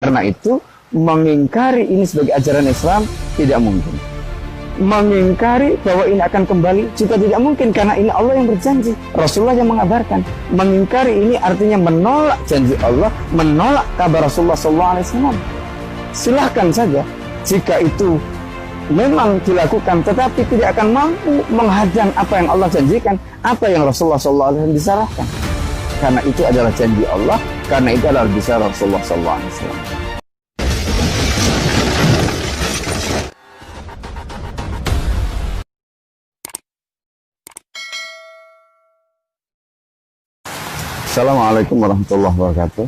Karena itu mengingkari ini sebagai ajaran Islam tidak mungkin. Mengingkari bahwa ini akan kembali juga tidak mungkin, karena ini Allah yang berjanji, Rasulullah yang mengabarkan. Mengingkari ini artinya menolak janji Allah, menolak kabar Rasulullah SAW. Silahkan saja jika itu memang dilakukan, tetapi tidak akan mampu menghadang apa yang Allah janjikan, apa yang Rasulullah SAW disarahkan. Karena itu adalah janji Allah, karena itu adalah bicara Rasulullah SAW. Assalamualaikum warahmatullahi wabarakatuh.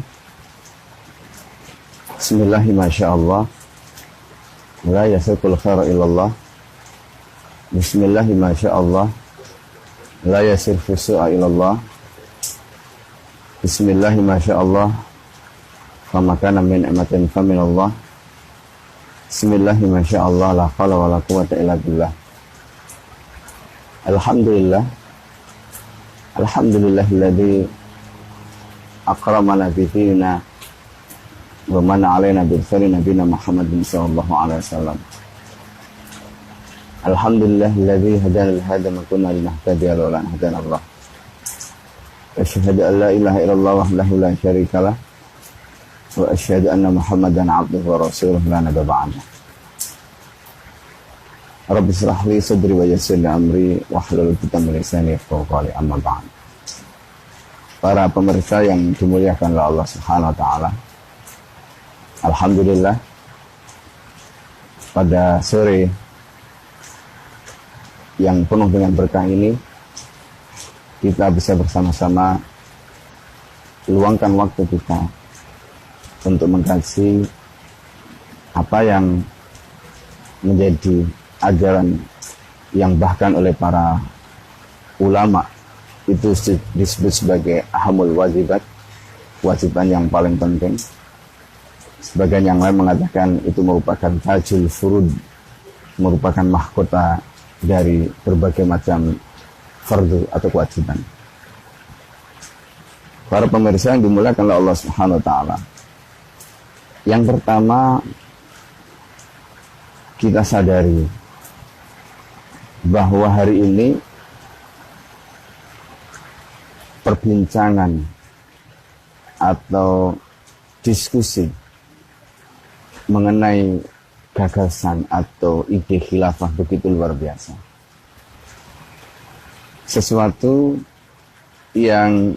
Bismillahirrahmanirrahim. La yasriqul khaira illallah. Bismillahirrahmanirrahim. La yasrifu su'a illallah. Bismillahirrahmanirrahim. Fama kana min ni'matin faminallah. Bismillahirrahmanirrahim. La haula wala quwwata illa billah. Alhamdulillah. Alhamdulillahilladzi akramana bidina wa mana alaina birsali nabina Muhammadin sallallahu alaihi wasallam. Alhamdulillahilladzi hadana lihada ma kunna linahtadiya laula an hadana Allah. Asyhadu an la ilaha illallah wahdahu la syarikalah wa asyhadu anna Muhammadan abduhu wa rasuluhu la nabiyya ba'dahu. Rabbi shrah li sadri wa yassir li amri wahlul 'uqdatam min lisani yafqahu qawli, amma ba'd. Para pemirsa yang dimuliakan oleh Allah Subhanahu wa taala. Alhamdulillah, pada sore yang penuh dengan berkah ini kita bisa bersama-sama luangkan waktu kita untuk mengkaji apa yang menjadi ajaran yang bahkan oleh para ulama itu disebut sebagai ahamul wajibat, kewajiban yang paling penting. Sebagian yang lain mengatakan itu merupakan tajul furud, merupakan mahkota dari berbagai macam fardu atau kewajiban. Para pemirsa yang dimuliakan oleh Allah Subhanahu wa taala. Yang pertama, kita sadari bahwa hari ini perbincangan atau diskusi mengenai gagasan atau ide khilafah begitu luar biasa. Sesuatu yang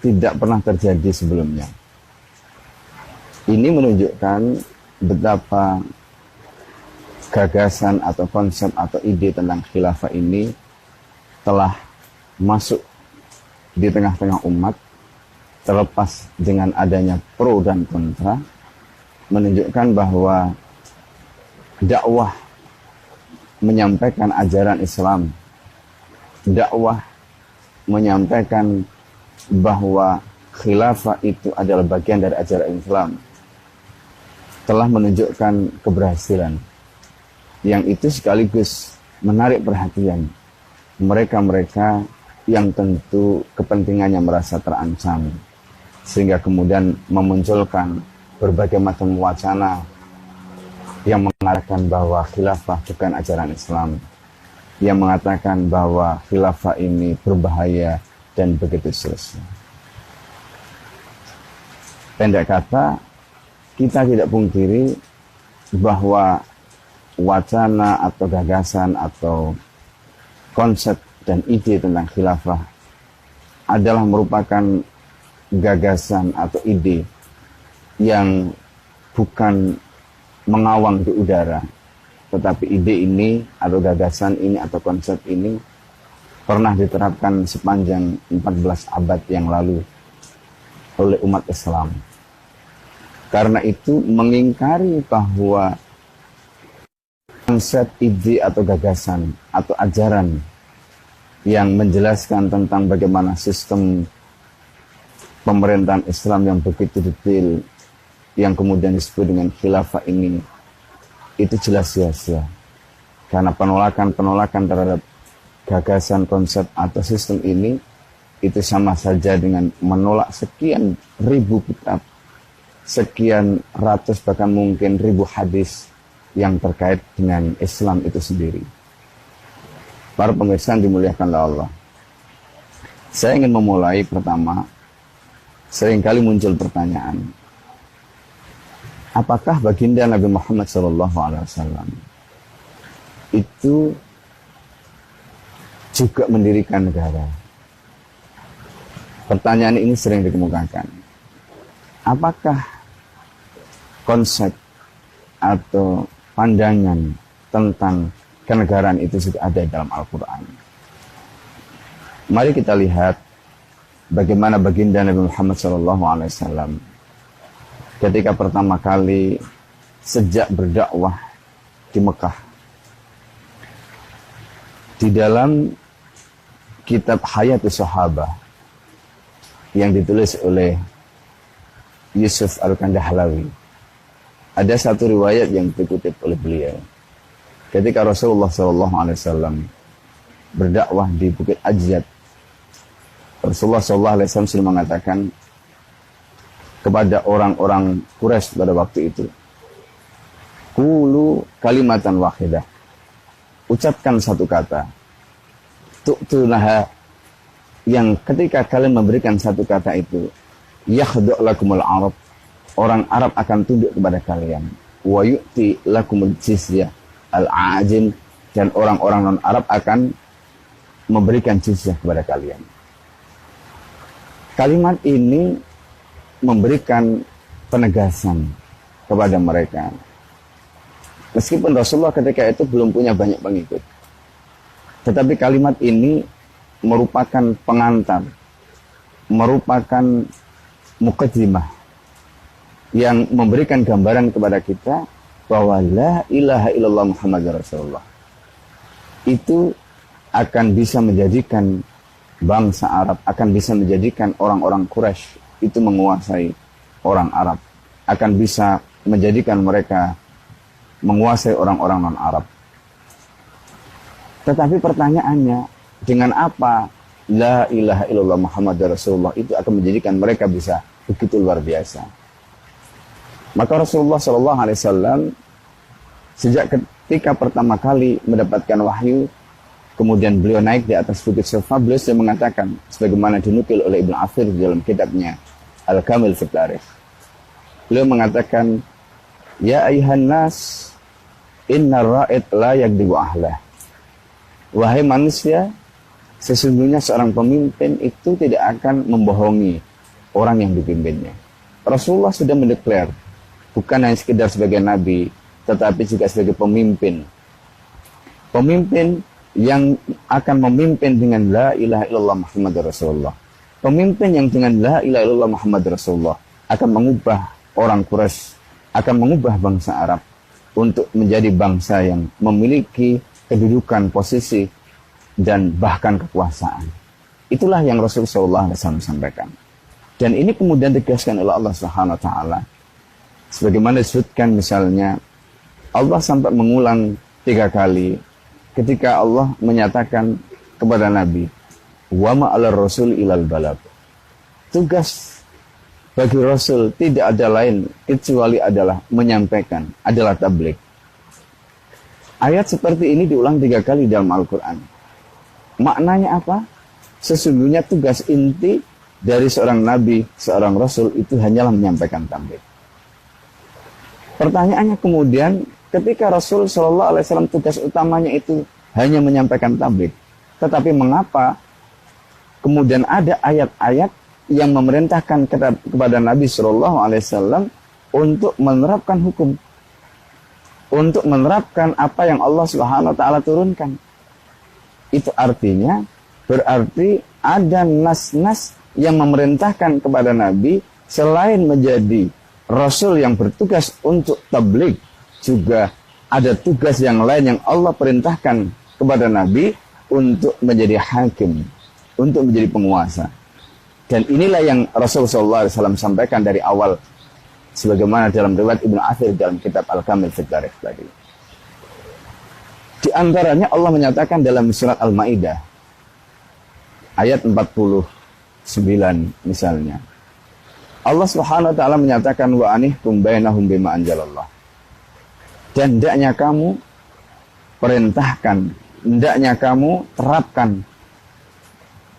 tidak pernah terjadi sebelumnya. Ini menunjukkan betapa gagasan atau konsep atau ide tentang khilafah ini telah masuk di tengah-tengah umat, terlepas dengan adanya pro dan kontra, menunjukkan bahwa dakwah menyampaikan ajaran Islam, dakwah menyampaikan bahwa khilafah itu adalah bagian dari ajaran Islam, telah menunjukkan keberhasilan yang itu sekaligus menarik perhatian mereka-mereka yang tentu kepentingannya merasa terancam, sehingga kemudian memunculkan berbagai macam wacana yang mengatakan bahwa khilafah bukan ajaran Islam, yang mengatakan bahwa khilafah ini berbahaya dan begitu seterusnya. Pendek kata, kita tidak pungkiri bahwa wacana atau gagasan atau konsep dan ide tentang khilafah adalah merupakan gagasan atau ide yang bukan mengawang di udara, tetapi ide ini atau gagasan ini atau konsep ini pernah diterapkan sepanjang 14 abad yang lalu oleh umat Islam. Karena itu mengingkari bahwa konsep, ide atau gagasan atau ajaran yang menjelaskan tentang bagaimana sistem pemerintahan Islam yang begitu detail, yang kemudian disebut dengan khilafah ini, itu jelas sia-sia. Karena penolakan-penolakan terhadap gagasan, konsep atau sistem ini itu sama saja dengan menolak sekian ribu kitab, sekian ratus bahkan mungkin ribu hadis yang terkait dengan Islam itu sendiri. Para pemirsa yang dimuliakan oleh Allah, saya ingin memulai pertama. Seringkali muncul pertanyaan, apakah baginda Nabi Muhammad SAW itu juga mendirikan negara? Pertanyaan ini sering dikemukakan. Apakah konsep atau pandangan tentang kenegaraan itu sudah ada dalam Al-Quran? Mari kita lihat bagaimana baginda Nabi Muhammad SAW ketika pertama kali sejak berdakwah di Mekah. Di dalam kitab Hayatus Sahabah yang ditulis oleh Yusuf Al-Kandahlawi, ada satu riwayat yang dikutip oleh beliau. Ketika Rasulullah SAW berdakwah di Bukit Ajjad, Rasulullah SAW sudah mengatakan kepada orang-orang Quraisy pada waktu itu, Qulu kalimatan wahidah, ucapkan satu kata, tu'tunaha, yang ketika kalian memberikan satu kata itu, yakhdu' lakumul Arab, orang Arab akan tunduk kepada kalian, wa yu'ti lakumul jizyah al-ajim, dan orang-orang non-Arab akan memberikan jizyah kepada kalian. Kalimat ini memberikan penegasan kepada mereka. Meskipun Rasulullah ketika itu belum punya banyak pengikut, tetapi kalimat ini merupakan pengantar, merupakan muqaddimah yang memberikan gambaran kepada kita bahwa la ilaha illallah Muhammadur Rasulullah itu akan bisa menjadikan bangsa Arab, akan bisa menjadikan orang-orang Quraisy itu menguasai orang Arab, akan bisa menjadikan mereka menguasai orang-orang non-Arab. Tetapi pertanyaannya, dengan apa la ilaha illallah Muhammadur Rasulullah itu akan menjadikan mereka bisa begitu luar biasa? Maka Rasulullah SAW sejak ketika pertama kali mendapatkan wahyu, kemudian beliau naik di atas bukit Safa, beliau sudah mengatakan, sebagaimana dinukil oleh Ibnu Athir di dalam kitabnya Al-Kamil fi Tarikh. Beliau mengatakan, ya ayuhan nas, inna ra'id la yakdibu ahlah. Wahai manusia, sesungguhnya seorang pemimpin itu tidak akan membohongi orang yang dipimpinnya. Rasulullah sudah mendeklar, bukan hanya sekedar sebagai nabi, tetapi juga sebagai pemimpin. Pemimpin yang akan memimpin dengan la ilaha illallah Muhammadur Rasulullah. Pemimpin yang dengan la ilaha illallah Muhammadur Rasulullah akan mengubah orang Quraisy, akan mengubah bangsa Arab untuk menjadi bangsa yang memiliki kedudukan, posisi, dan bahkan kekuasaan. Itulah yang Rasulullah SAW sampaikan. Dan ini kemudian ditegaskan oleh Allah Subhanahu wa taala. Sebagaimana disebutkan misalnya, Allah sampai mengulang 3 kali ketika Allah menyatakan kepada Nabi, wa ma 'alar rasul ilal balagh. Tugas bagi Rasul tidak ada lain kecuali adalah menyampaikan, adalah tabligh. Ayat seperti ini diulang 3 kali dalam Al-Quran. Maknanya apa? Sesungguhnya tugas inti dari seorang nabi, seorang rasul itu hanyalah menyampaikan tabligh. Pertanyaannya kemudian, ketika Rasul SAW tugas utamanya itu hanya menyampaikan tabligh, tetapi mengapa kemudian ada ayat-ayat yang memerintahkan kepada Nabi SAW untuk menerapkan hukum, untuk menerapkan apa yang Allah Subhanahu wa taala turunkan? Itu artinya berarti ada nas-nas yang memerintahkan kepada Nabi selain menjadi Rasul yang bertugas untuk tabligh, juga ada tugas yang lain yang Allah perintahkan kepada Nabi untuk menjadi hakim, untuk menjadi penguasa. Dan inilah yang Rasulullah SAW sampaikan dari awal, sebagaimana dalam riwayat Ibnu Athir dalam kitab Al-Kamil fi Tarikh tadi. Di antaranya Allah menyatakan dalam surat Al-Maidah ayat 49 misalnya, Allah Subhanahu wa taala menyatakan wa anihkum bainahum bima anzalallah. Dan hendaknya kamu perintahkan, hendaknya kamu terapkan,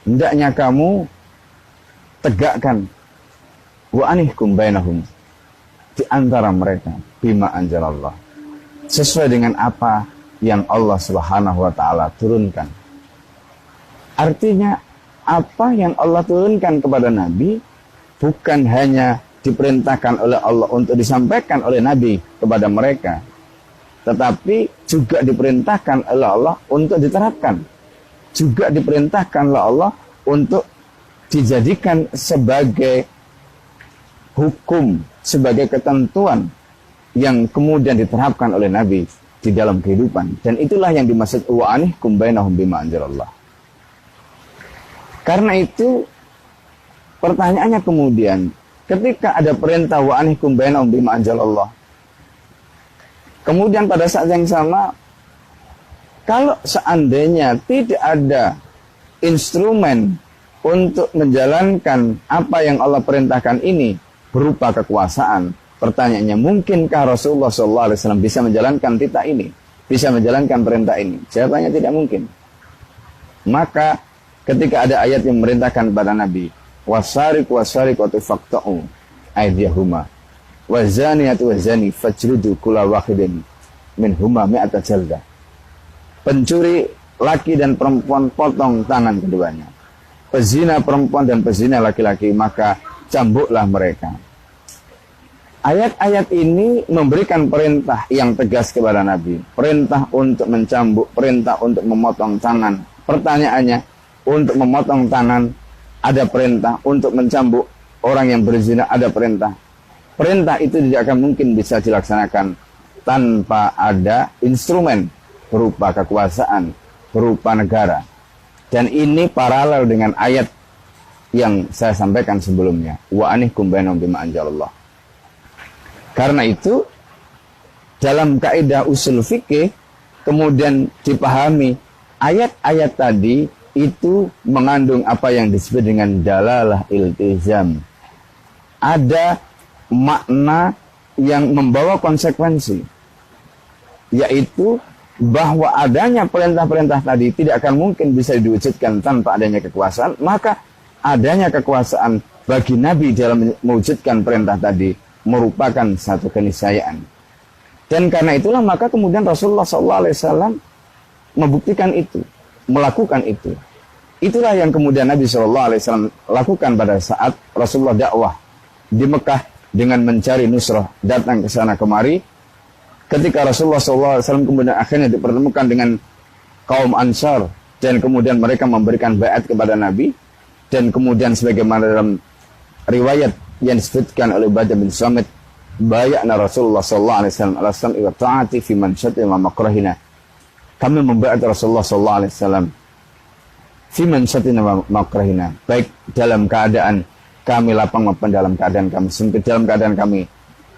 hendaknya kamu tegakkan wa anihkum bainahum, di antara mereka bima anzalallah, sesuai dengan apa yang Allah Subhanahu wa taala turunkan. Artinya apa yang Allah turunkan kepada Nabi bukan hanya diperintahkan oleh Allah untuk disampaikan oleh Nabi kepada mereka, tetapi juga diperintahkan oleh Allah untuk diterapkan, juga diperintahkan oleh Allah untuk dijadikan sebagai hukum, sebagai ketentuan yang kemudian diterapkan oleh Nabi di dalam kehidupan. Dan itulah yang dimaksud wa anihkum bainahum bima anzalallah. Karena itu pertanyaannya kemudian, ketika ada perintah wa anihkum bainahum bima anzalallah, kemudian pada saat yang sama, kalau seandainya tidak ada instrumen untuk menjalankan apa yang Allah perintahkan ini berupa kekuasaan, pertanyaannya, mungkinkah Rasulullah SAW bisa menjalankan titah ini, bisa menjalankan perintah ini? Jawabannya tidak mungkin. Maka ketika ada ayat yang memerintahkan kepada Nabi, wasariqu wasariqatu faqta'u aydiyahuma wazaniyatu wazani fajridu kulla wahidin minhuma mi'ata jaldah. Pencuri laki dan perempuan potong tangan keduanya. Pezina perempuan dan pezina laki-laki, maka cambuklah mereka. Ayat-ayat ini memberikan perintah yang tegas kepada Nabi, perintah untuk mencambuk, perintah untuk memotong tangan. Pertanyaannya, untuk memotong tangan ada perintah, untuk mencambuk orang yang berzina ada perintah. Perintah itu tidak akan mungkin bisa dilaksanakan tanpa ada instrumen berupa kekuasaan, berupa negara. Dan ini paralel dengan ayat yang saya sampaikan sebelumnya, wa anihkum bainahum bima anzalallah. Karena itu dalam kaidah usul fikih kemudian dipahami ayat-ayat tadi itu mengandung apa yang disebut dengan dalalah iltizam. Ada makna yang membawa konsekuensi, yaitu bahwa adanya perintah-perintah tadi tidak akan mungkin bisa diwujudkan tanpa adanya kekuasaan. Maka adanya kekuasaan bagi Nabi dalam mewujudkan perintah tadi merupakan satu keniscayaan. Dan karena itulah maka kemudian Rasulullah SAW membuktikan itu, melakukan itu. Itulah yang kemudian Nabi SAW lakukan pada saat Rasulullah dakwah di Mekah dengan mencari nusrah, datang ke sana kemari. Ketika Rasulullah SAW kemudian akhirnya dipertemukan dengan kaum Ansar, dan kemudian mereka memberikan baiat kepada Nabi, dan kemudian sebagaimana dalam riwayat yang disebutkan oleh Ubadah bin Samit, bayakna Rasulullah SAW ala sam'i wa ta'ati fi mansyatin wa makrahina. Kami membaiat Rasulullah SAW fi mansyatin wa makrahina, baik dalam keadaan kami lapang maupun dalam keadaan kami sempit, dalam keadaan kami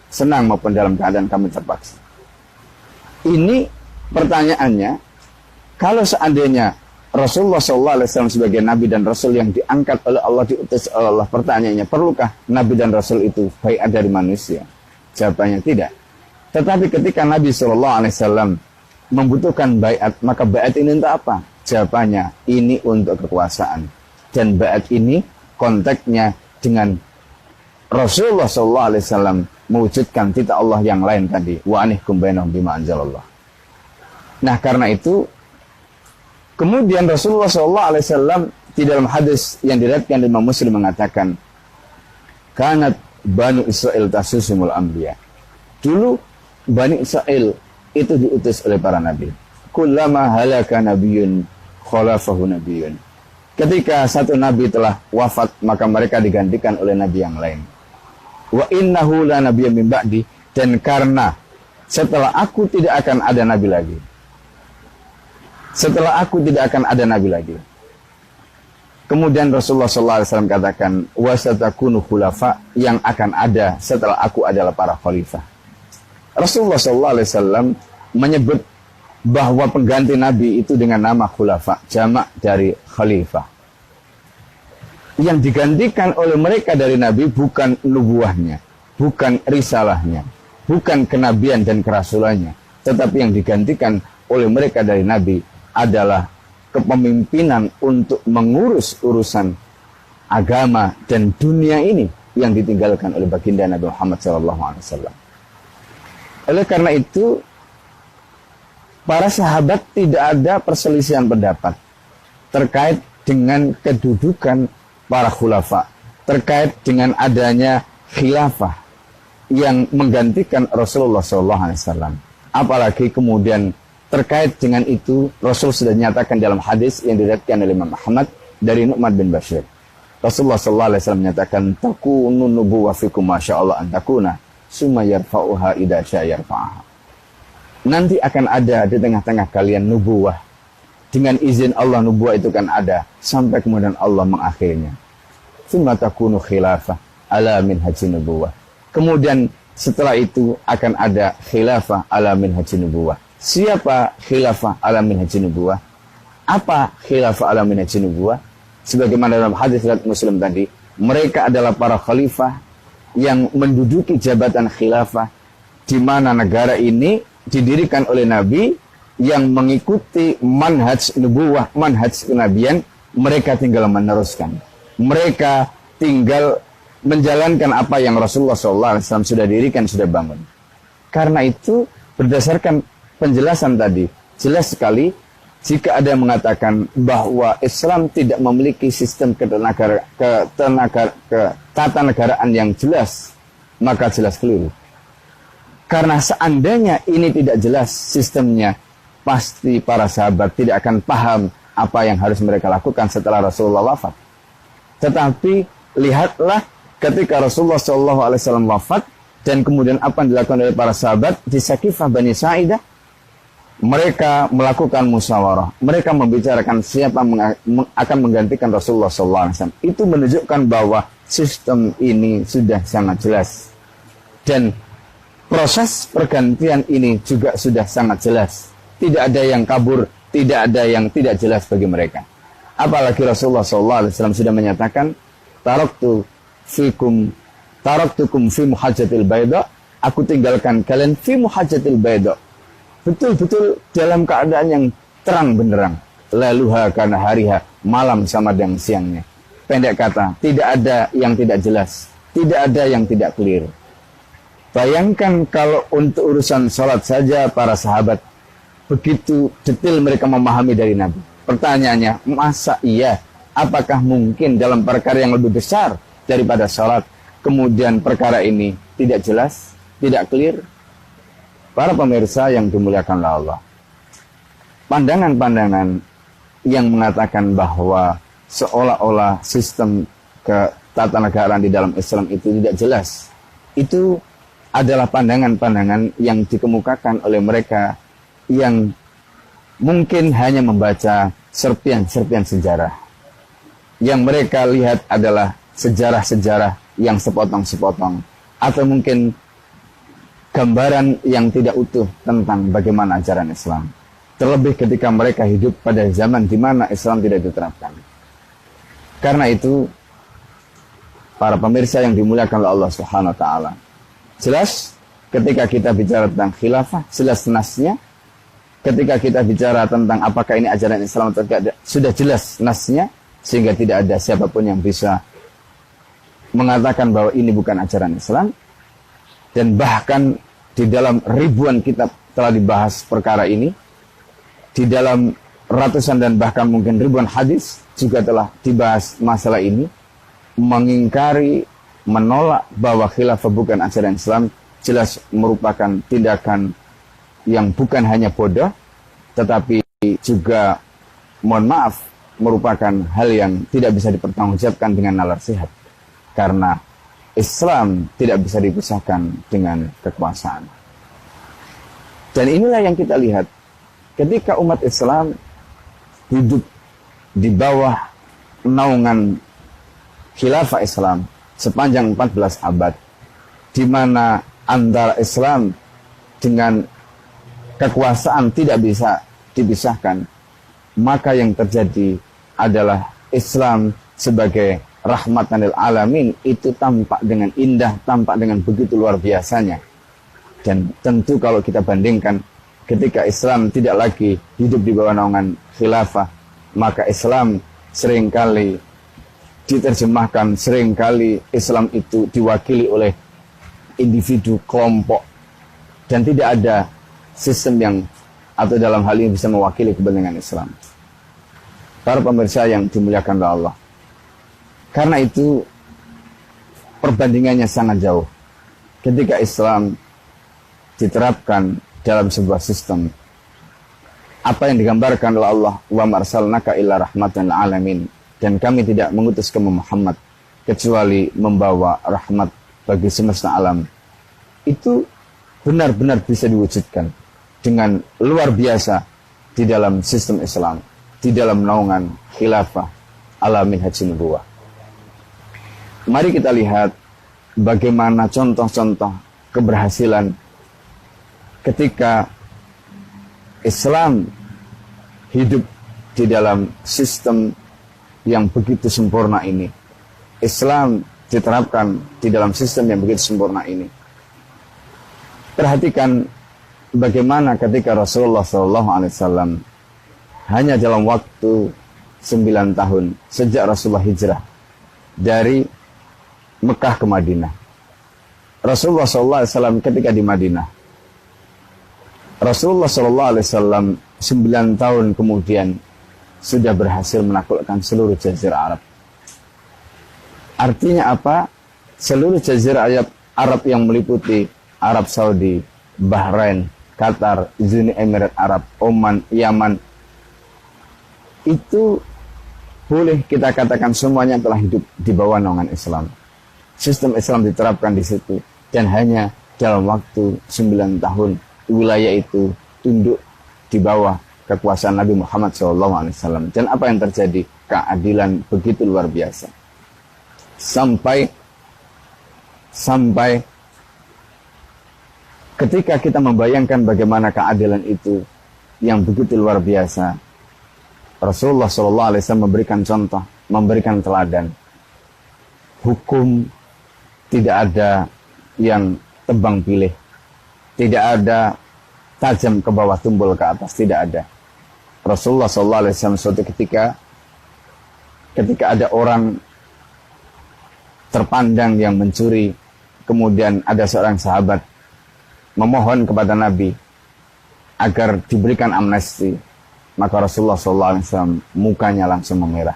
senang maupun dalam keadaan kami terpaksa. Ini pertanyaannya, kalau seandainya Rasulullah SAW sebagai Nabi dan Rasul yang diangkat oleh Allah, diutus oleh Allah, pertanyaannya, perlukah Nabi dan Rasul itu baiat dari manusia? Jawabannya tidak. Tetapi ketika Nabi SAW membutuhkan baiat, maka baiat ini untuk apa? Jawabannya, ini untuk kekuasaan. Dan baiat ini konteksnya dengan Rasulullah SAW mewujudkan titah Allah yang lain tadi, wa anihkum bainahum bima anzalallah. Nah, karena itu kemudian Rasulullah SAW di dalam hadis yang diriwayatkan Imam Muslim mengatakan, kanat Banu Israel tasusumul anbiya. Dulu Bani Israel itu diutus oleh para nabi. Kullama halaka nabiyyun khalafahu nabiyyun. Ketika satu nabi telah wafat, maka mereka digantikan oleh nabi yang lain. Wa innahu la nabiyya min ba'di, dan karena setelah aku tidak akan ada nabi lagi. Setelah aku tidak akan ada nabi lagi. Kemudian Rasulullah SAW katakan, wasatakunu khulafa, yang akan ada setelah aku adalah para khalifah. Rasulullah SAW menyebut bahwa pengganti nabi itu dengan nama khulafa, jamak dari khalifah. Yang digantikan oleh mereka dari Nabi bukan nubuahnya, bukan risalahnya, bukan kenabian dan kerasulannya, tetapi yang digantikan oleh mereka dari Nabi adalah kepemimpinan untuk mengurus urusan agama dan dunia ini yang ditinggalkan oleh baginda Nabi Muhammad SAW. Oleh karena itu, para sahabat tidak ada perselisihan pendapat terkait dengan kedudukan para khulafa, terkait dengan adanya khilafah yang menggantikan Rasulullah SAW. Apalagi kemudian terkait dengan itu, Rasul sudah nyatakan dalam hadis yang diriwayatkan oleh Imam Ahmad dari Nu'man bin Bashir. Rasulullah SAW menyatakan, takunu nubuwah fikum masyaallah an takuna, summa yarfa'uha idza syaa yarfa'aha. Nanti akan ada di tengah-tengah kalian nubuwah. Dengan izin Allah nubuwah itu kan ada sampai kemudian Allah mengakhirinya. Summa takunu khilafah ala minhaji nubuwah. Kemudian setelah itu akan ada khilafah ala minhaji nubuwah. Siapa khilafah ala minhaji nubuwah? Apa khilafah ala minhaji nubuwah? Sebagaimana dalam hadis riwayat Muslim tadi, mereka adalah para khalifah yang menduduki jabatan khilafah di mana negara ini didirikan oleh Nabi yang mengikuti manhaj nubuwah, manhaj kenabian. Mereka tinggal meneruskan, mereka tinggal menjalankan apa yang Rasulullah SAW sudah dirikan, sudah bangun. Karena itu berdasarkan penjelasan tadi, jelas sekali jika ada yang mengatakan bahwa Islam tidak memiliki sistem ketatanegaraan yang jelas, maka jelas keliru. Karena seandainya ini tidak jelas sistemnya, pasti para sahabat tidak akan paham apa yang harus mereka lakukan setelah Rasulullah wafat. Tetapi lihatlah ketika Rasulullah SAW wafat dan kemudian apa yang dilakukan oleh para sahabat di Saqifah Bani Sa'idah. Mereka melakukan musyawarah. Mereka membicarakan siapa akan menggantikan Rasulullah SAW. Itu menunjukkan bahwa sistem ini sudah sangat jelas. Dan proses pergantian ini juga sudah sangat jelas. Tidak ada yang kabur, tidak ada yang tidak jelas bagi mereka. Apalagi Rasulullah SAW sudah menyatakan, taraktukum fi muhajjatil bayda. Aku tinggalkan kalian fi muhajjatil bayda. Betul-betul dalam keadaan yang terang benderang. Laluha karena hariha, malam sama dengan siangnya. Pendek kata, tidak ada yang tidak jelas. Tidak ada yang tidak clear. Bayangkan kalau untuk urusan sholat saja para sahabat begitu detail mereka memahami dari Nabi. Pertanyaannya, masa iya? Apakah mungkin dalam perkara yang lebih besar daripada sholat, kemudian perkara ini tidak jelas, tidak clear? Para pemirsa yang dimuliakan oleh Allah, pandangan-pandangan yang mengatakan bahwa seolah-olah sistem ketatanegaraan di dalam Islam itu tidak jelas, itu adalah pandangan-pandangan yang dikemukakan oleh mereka yang mungkin hanya membaca serpian-serpian sejarah. Yang mereka lihat adalah sejarah-sejarah yang sepotong-sepotong, atau mungkin gambaran yang tidak utuh tentang bagaimana ajaran Islam. Terlebih ketika mereka hidup pada zaman di mana Islam tidak diterapkan. Karena itu, para pemirsa yang dimuliakan oleh Allah Subhanahu wa taala, jelas ketika kita bicara tentang khilafah, jelas nasnya. Ketika kita bicara tentang apakah ini ajaran Islam atau tidak, sudah jelas nasnya, sehingga tidak ada siapapun yang bisa mengatakan bahwa ini bukan ajaran Islam. Dan bahkan di dalam ribuan kitab telah dibahas perkara ini. Di dalam ratusan dan bahkan mungkin ribuan hadis juga telah dibahas masalah ini. Mengingkari, menolak bahwa khilafah bukan ajaran Islam jelas merupakan tindakan yang bukan hanya bodoh, tetapi juga, mohon maaf, merupakan hal yang tidak bisa dipertanggungjawabkan dengan nalar sehat. Karena Islam tidak bisa dipisahkan dengan kekuasaan. Dan inilah yang kita lihat ketika umat Islam hidup di bawah naungan khilafah Islam sepanjang 14 abad, di mana antara Islam dengan kekuasaan tidak bisa dipisahkan, maka yang terjadi adalah Islam sebagai rahmatan lil alamin itu tampak dengan indah, tampak dengan begitu luar biasanya. Dan tentu kalau kita bandingkan ketika Islam tidak lagi hidup di bawah naungan khilafah, maka Islam seringkali diterjemahkan, seringkali Islam itu diwakili oleh individu, kelompok, dan tidak ada sistem yang atau dalam hal ini bisa mewakili kepentingan Islam. Para pemirsa yang dimuliakan oleh Allah, karena itu perbandingannya sangat jauh. Ketika Islam diterapkan dalam sebuah sistem, apa yang digambarkan oleh Allah, wa marsalnaka illa rahmatan lil alamin, dan kami tidak mengutus kamu Muhammad kecuali membawa rahmat bagi semesta alam, itu benar-benar bisa diwujudkan dengan luar biasa di dalam sistem Islam, di dalam naungan khilafah ala minhaj nubuwah. Mari kita lihat bagaimana contoh-contoh keberhasilan ketika Islam hidup di dalam sistem yang begitu sempurna ini. Islam diterapkan di dalam sistem yang begitu sempurna ini. Perhatikan bagaimana ketika Rasulullah SAW hanya dalam waktu 9 tahun sejak Rasulullah hijrah dari Mekah ke Madinah. Rasulullah SAW ketika di Madinah, Rasulullah SAW 9 tahun kemudian sudah berhasil menaklukkan seluruh jazirah Arab. Artinya apa? Seluruh jazirah Arab yang meliputi Arab Saudi, Bahrain, Qatar, Uni Emirat Arab, Oman, Yaman, itu boleh kita katakan semuanya telah hidup di bawah naungan Islam. Sistem Islam diterapkan di situ, dan hanya dalam waktu 9 tahun wilayah itu tunduk di bawah kekuasaan Nabi Muhammad SAW. Dan apa yang terjadi? Keadilan begitu luar biasa. Sampai ketika kita membayangkan bagaimana keadilan itu yang begitu luar biasa, Rasulullah SAW memberikan contoh, memberikan teladan. Hukum tidak ada yang tebang pilih, tidak ada tajam ke bawah tumbul ke atas, tidak ada. Rasulullah SAW suatu ketika ada orang terpandang yang mencuri, kemudian ada seorang sahabat memohon kepada Nabi agar diberikan amnesti, maka Rasulullah SAW mukanya langsung memerah.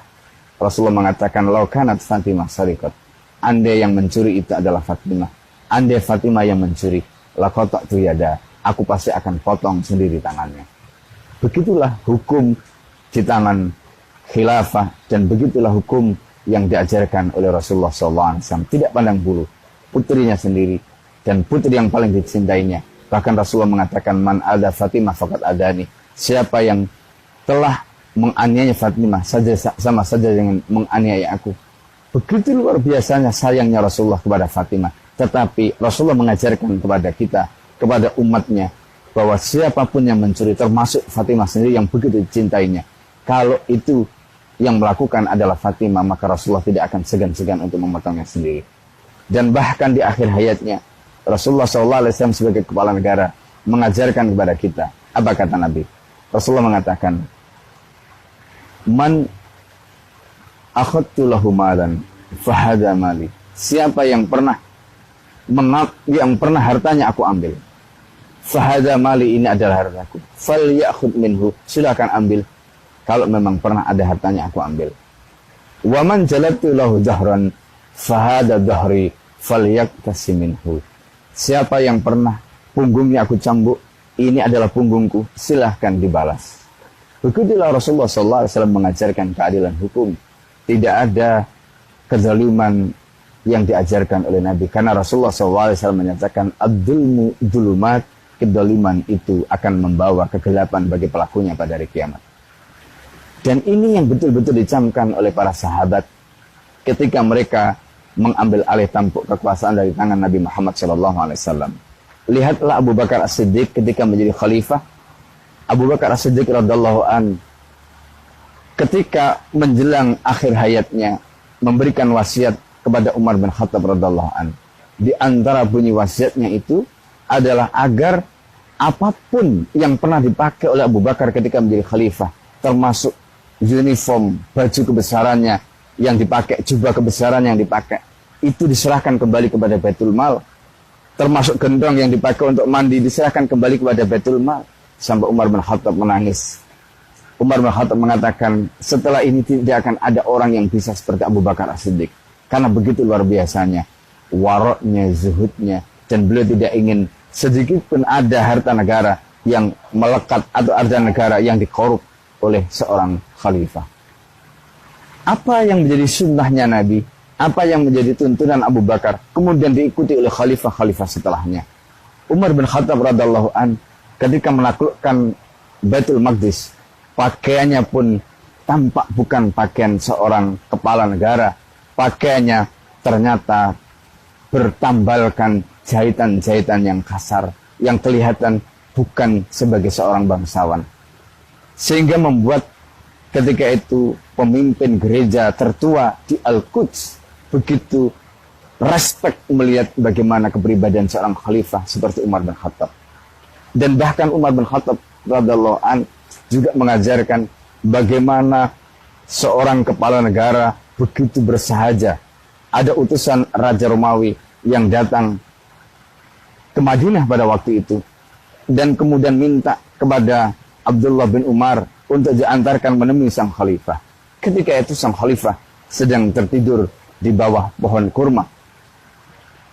Rasulullah mengatakan, "Lau kanat Fatimah sarikot." Andai yang mencuri itu adalah Fatimah, andai Fatimah yang mencuri, laqata'tu yada, aku pasti akan potong sendiri tangannya. Begitulah hukum di tangan khilafah, dan begitulah hukum yang diajarkan oleh Rasulullah SAW. Tidak pandang bulu, putrinya sendiri, dan putri yang paling dicintainya. Bahkan Rasulullah mengatakan, "Man ada Fatimah faqad adani." Siapa yang telah menganiaya Fatimah sama saja dengan menganiaya aku. Begitu luar biasanya sayangnya Rasulullah kepada Fatimah. Tetapi Rasulullah mengajarkan kepada kita, kepada umatnya, bahwa siapapun yang mencuri, termasuk Fatimah sendiri yang begitu dicintainya, kalau itu yang melakukan adalah Fatimah, maka Rasulullah tidak akan segan-segan untuk memotongnya sendiri. Dan bahkan di akhir hayatnya, Rasulullah SAW sebagai kepala negara mengajarkan kepada kita, apa kata Nabi? Rasulullah mengatakan, "Man akhadtu lahu malan fahadha mali." Siapa yang pernah hartanya aku ambil, fahadha mali, ini adalah hartaku, falyakhud minhu, silakan ambil. Kalau memang pernah ada hartanya aku ambil. Wa man jalatu lahu dahran fahadha dahri falyaktasi minhu. Siapa yang pernah punggungnya aku cambuk, ini adalah punggungku, silahkan dibalas. Begitulah Rasulullah SAW mengajarkan keadilan hukum. Tidak ada kezaliman yang diajarkan oleh Nabi. Karena Rasulullah SAW menyatakan, "Ad-dulmu dulumat," kedoliman itu akan membawa kegelapan bagi pelakunya pada hari kiamat. Dan ini yang betul-betul dicamkan oleh para sahabat ketika mereka mengambil alih tampuk kekuasaan dari tangan Nabi Muhammad SAW. Lihatlah Abu Bakar As-Siddiq ketika menjadi khalifah. Abu Bakar As-Siddiq radhiyallahu an, ketika menjelang akhir hayatnya, memberikan wasiat kepada Umar bin Khattab radhiyallahu an. Di antara bunyi wasiatnya itu adalah agar apapun yang pernah dipakai oleh Abu Bakar ketika menjadi khalifah, termasuk uniform, baju kebesarannya yang dipakai, jubah kebesaran yang dipakai, itu diserahkan kembali kepada Baitul Mal. Termasuk gendong yang dipakai untuk mandi diserahkan kembali kepada Baitul Mal. Sampai Umar bin Khattab menangis. Umar bin Khattab mengatakan, setelah ini tidak akan ada orang yang bisa seperti Abu Bakar As-Siddiq. Karena begitu luar biasanya waroknya, zuhudnya, dan beliau tidak ingin sedikit pun ada harta negara yang melekat atau harta negara yang dikorup oleh seorang khalifah. Apa yang menjadi sunnahnya Nabi, apa yang menjadi tuntunan Abu Bakar, kemudian diikuti oleh khalifah-khalifah setelahnya. Umar bin Khattab radhiyallahu an ketika menaklukkan Baitul Maqdis, pakaiannya pun tampak bukan pakaian seorang kepala negara. Pakaiannya ternyata bertambalkan jahitan-jahitan yang kasar, yang kelihatan bukan sebagai seorang bangsawan. Sehingga membuat ketika itu pemimpin gereja tertua di Al-Quds begitu respect melihat bagaimana kepribadian seorang khalifah seperti Umar bin Khattab. Dan bahkan Umar bin Khattab radhiyallahu an juga mengajarkan bagaimana seorang kepala negara begitu bersahaja. Ada utusan Raja Romawi yang datang ke Madinah pada waktu itu dan kemudian minta kepada Abdullah bin Umar untuk diantarkan menemui sang khalifah. Ketika itu sang khalifah sedang tertidur di bawah pohon kurma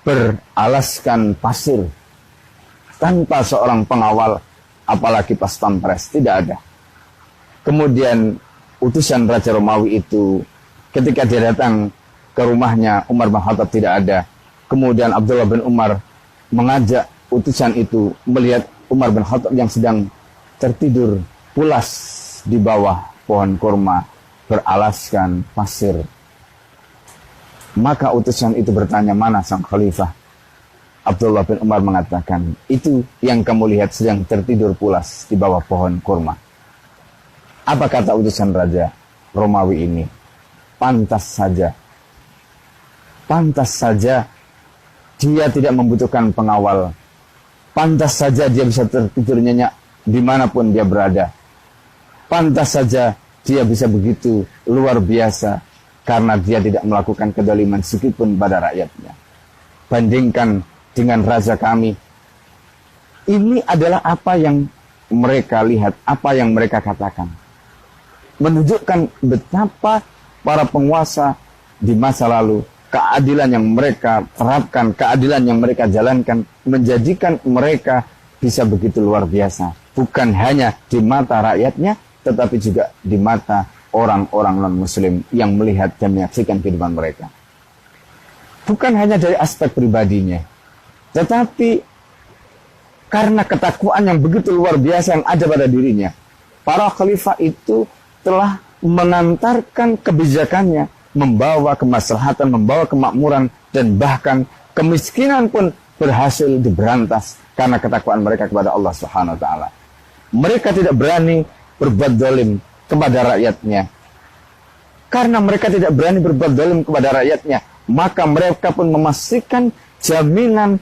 beralaskan pasir tanpa seorang pengawal, apalagi pas pampres, tidak ada. Kemudian utusan Raja Romawi itu ketika dia datang ke rumahnya Umar bin Khattab tidak ada. Kemudian Abdullah bin Umar mengajak utusan itu melihat Umar bin Khattab yang sedang tertidur pulas di bawah pohon kurma beralaskan pasir. Maka utusan itu bertanya, mana sang khalifah? Abdullah bin Umar mengatakan, itu yang kamu lihat sedang tertidur pulas di bawah pohon kurma. Apa kata utusan Raja Romawi ini? Pantas saja. Pantas saja dia tidak membutuhkan pengawal. Pantas saja dia bisa tertidur nyenyak dimanapun dia berada. Pantas saja dia bisa begitu luar biasa karena dia tidak melakukan kedoliman sedikitpun pada rakyatnya. Bandingkan dengan raja kami. Ini adalah apa yang mereka lihat, apa yang mereka katakan. Menunjukkan betapa para penguasa di masa lalu, keadilan yang mereka terapkan, keadilan yang mereka jalankan, menjadikan mereka bisa begitu luar biasa. Bukan hanya di mata rakyatnya, tetapi juga di mata orang-orang non-muslim yang melihat dan menyaksikan kehidupan mereka. Bukan hanya dari aspek pribadinya, tetapi karena ketakwaan yang begitu luar biasa yang ada pada dirinya, para khalifah itu telah mengantarkan kebijakannya, membawa kemaslahatan, membawa kemakmuran, dan bahkan kemiskinan pun berhasil diberantas karena ketakwaan mereka kepada Allah Subhanahu wa taala. Mereka tidak berani berbuat zalim kepada rakyatnya. Karena mereka tidak berani berbuat zalim kepada rakyatnya, maka mereka pun memastikan jaminan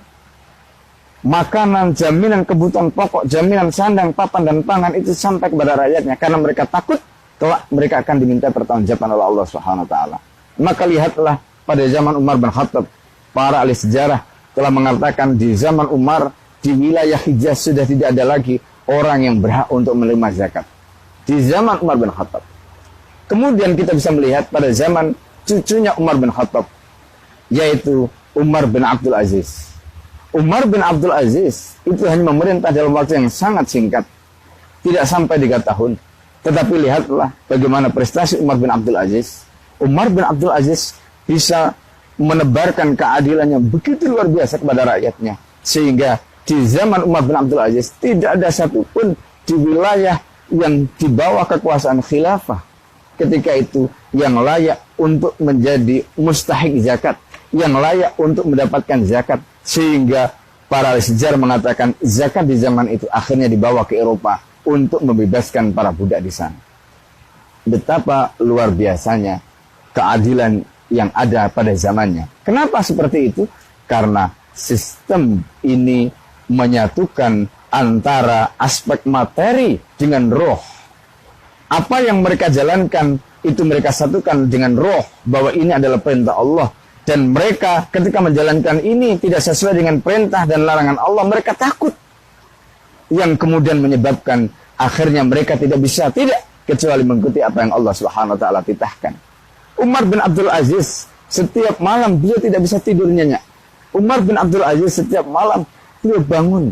makanan, jaminan kebutuhan pokok, jaminan sandang, papan, dan pangan itu sampai kepada rakyatnya. Karena mereka takut kelak mereka akan diminta pertanggungjawaban oleh Allah Subhanahu wa taala. Maka lihatlah pada zaman Umar bin Khattab, para ahli sejarah telah mengatakan di zaman Umar di wilayah Hijaz sudah tidak ada lagi orang yang berhak untuk menerima zakat. Di zaman Umar bin Khattab. Kemudian kita bisa melihat pada zaman cucunya Umar bin Khattab, yaitu Umar bin Abdul Aziz. Umar bin Abdul Aziz itu hanya memerintah dalam waktu yang sangat singkat, tidak sampai 3 tahun. Tetapi lihatlah bagaimana prestasi Umar bin Abdul Aziz. Umar bin Abdul Aziz bisa menebarkan keadilannya begitu luar biasa kepada rakyatnya. Sehingga di zaman Umar bin Abdul Aziz tidak ada satupun di wilayah yang di bawah kekuasaan khilafah ketika itu yang layak untuk menjadi mustahik zakat, yang layak untuk mendapatkan zakat. Sehingga para ahli sejarah mengatakan zakat di zaman itu akhirnya dibawa ke Eropa untuk membebaskan para budak di sana. Betapa luar biasanya keadilan yang ada pada zamannya. Kenapa seperti itu? Karena sistem ini menyatukan antara aspek materi dengan roh. Apa yang mereka jalankan itu mereka satukan dengan roh, bahwa ini adalah perintah Allah. Dan mereka ketika menjalankan ini tidak sesuai dengan perintah dan larangan Allah, mereka takut. Yang kemudian menyebabkan akhirnya mereka tidak bisa kecuali mengikuti apa yang Allah Subhanahu wa taala titahkan. Umar bin Abdul Aziz setiap malam beliau tidak bisa tidur nyenyak. Umar bin Abdul Aziz setiap malam beliau bangun.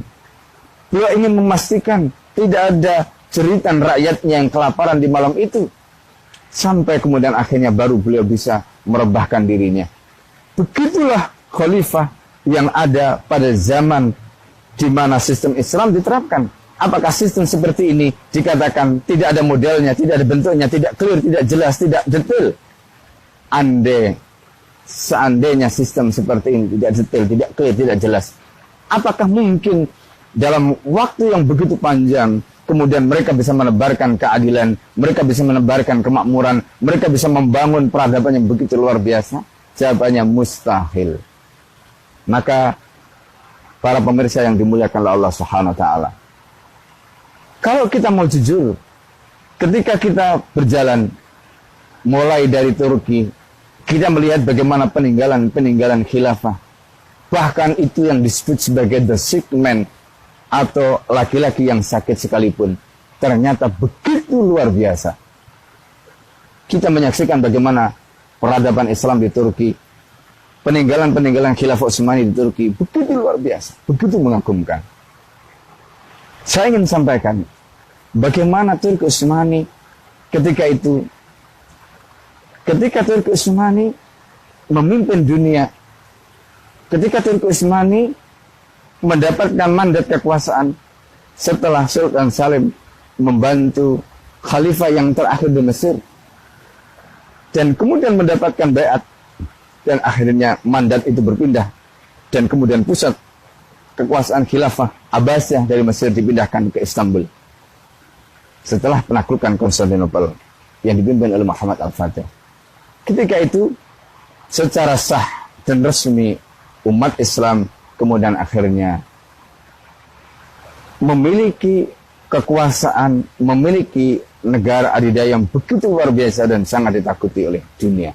Beliau ingin memastikan tidak ada jeritan rakyatnya yang kelaparan di malam itu. Sampai kemudian akhirnya baru beliau bisa merebahkan dirinya. Begitulah khalifah yang ada pada zaman di mana sistem Islam diterapkan. Apakah sistem seperti ini dikatakan tidak ada modelnya, tidak ada bentuknya, tidak clear, tidak jelas, tidak detail? Seandainya sistem seperti ini tidak detail, tidak clear, tidak jelas, apakah mungkin dalam waktu yang begitu panjang kemudian mereka bisa menebarkan keadilan, mereka bisa menebarkan kemakmuran, mereka bisa membangun peradaban yang begitu luar biasa? Jawabannya mustahil. Maka para pemirsa yang dimuliakan oleh Allah Subhanahu wa taala, kalau kita mau jujur, ketika kita berjalan mulai dari Turki, kita melihat bagaimana peninggalan khilafah. Bahkan itu yang disebut sebagai the sick man, atau laki-laki yang sakit sekalipun, ternyata begitu luar biasa. Kita menyaksikan bagaimana peradaban Islam di Turki, peninggalan khilafah Utsmani di Turki, begitu luar biasa, begitu mengagumkan. Saya ingin sampaikan bagaimana Turki Utsmani ketika Turki Utsmani memimpin dunia, ketika Turki Utsmani mendapatkan mandat kekuasaan setelah Sultan Salim membantu khalifah yang terakhir di Mesir, dan kemudian mendapatkan baiat, dan akhirnya mandat itu berpindah, dan kemudian pusat kekuasaan khilafah Abbasiyah dari Mesir dipindahkan ke Istanbul setelah penaklukan Konstantinopel yang dipimpin oleh Muhammad Al-Fatih. Ketika itu secara sah dan resmi umat Islam kemudian akhirnya memiliki kekuasaan, memiliki negara adidaya yang begitu luar biasa dan sangat ditakuti oleh dunia.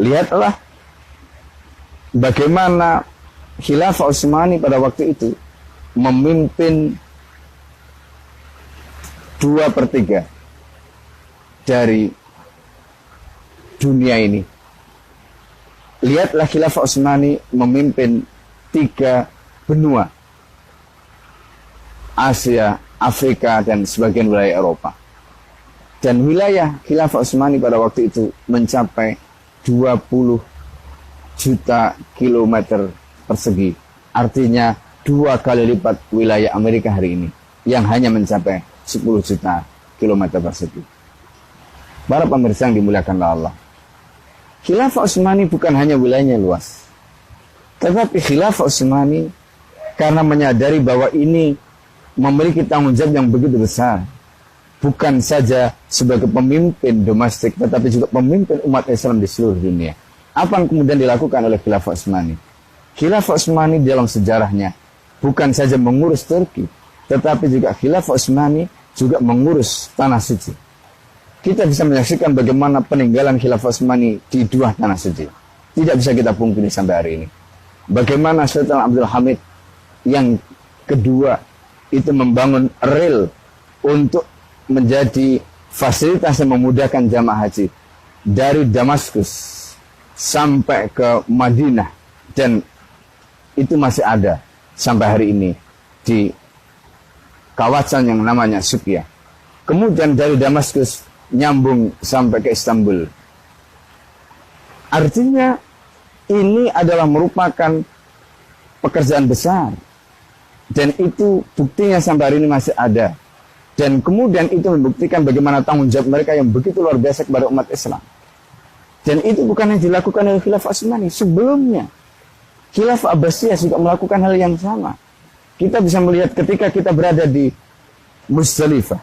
Lihatlah bagaimana Khilafah Utsmani pada waktu itu memimpin 2/3 dari dunia ini. Lihatlah Khilafah Utsmani memimpin 3 benua, Asia, Afrika, dan sebagian wilayah Eropa. Dan wilayah Khilafah Utsmani pada waktu itu mencapai 20 juta kilometer persegi. Artinya 2 kali lipat wilayah Amerika hari ini yang hanya mencapai 10 juta kilometer persegi. Para pemirsa yang dimuliakan Allah, Khilafah Utsmani bukan hanya wilayahnya luas, tetapi Khilafah Utsmani karena menyadari bahwa ini memiliki tanggung jawab yang begitu besar, bukan saja sebagai pemimpin domestik, tetapi juga pemimpin umat Islam di seluruh dunia. Apa yang kemudian dilakukan oleh Khilafah Utsmani? Khilafah Utsmani dalam sejarahnya bukan saja mengurus Turki, tetapi juga Khilafah Utsmani juga mengurus Tanah Suci. Kita bisa menyaksikan bagaimana peninggalan Khilafah Utsmani di 2 tanah suci. Tidak bisa kita pungkiri sampai hari ini. Bagaimana Sultan Abdul Hamid yang kedua itu membangun rel untuk menjadi fasilitas yang memudahkan jamaah haji dari Damaskus sampai ke Madinah, dan itu masih ada sampai hari ini di kawasan yang namanya Suqyah. Kemudian dari Damaskus nyambung sampai ke Istanbul. Artinya ini adalah merupakan pekerjaan besar, dan itu buktinya sampai hari ini masih ada. Dan kemudian itu membuktikan bagaimana tanggung jawab mereka yang begitu luar biasa kepada umat Islam. Dan itu bukan yang dilakukan oleh Khilafah Utsmani. Sebelumnya Khilafah Abbasiyah juga melakukan hal yang sama. Kita bisa melihat ketika kita berada di Muzdalifah,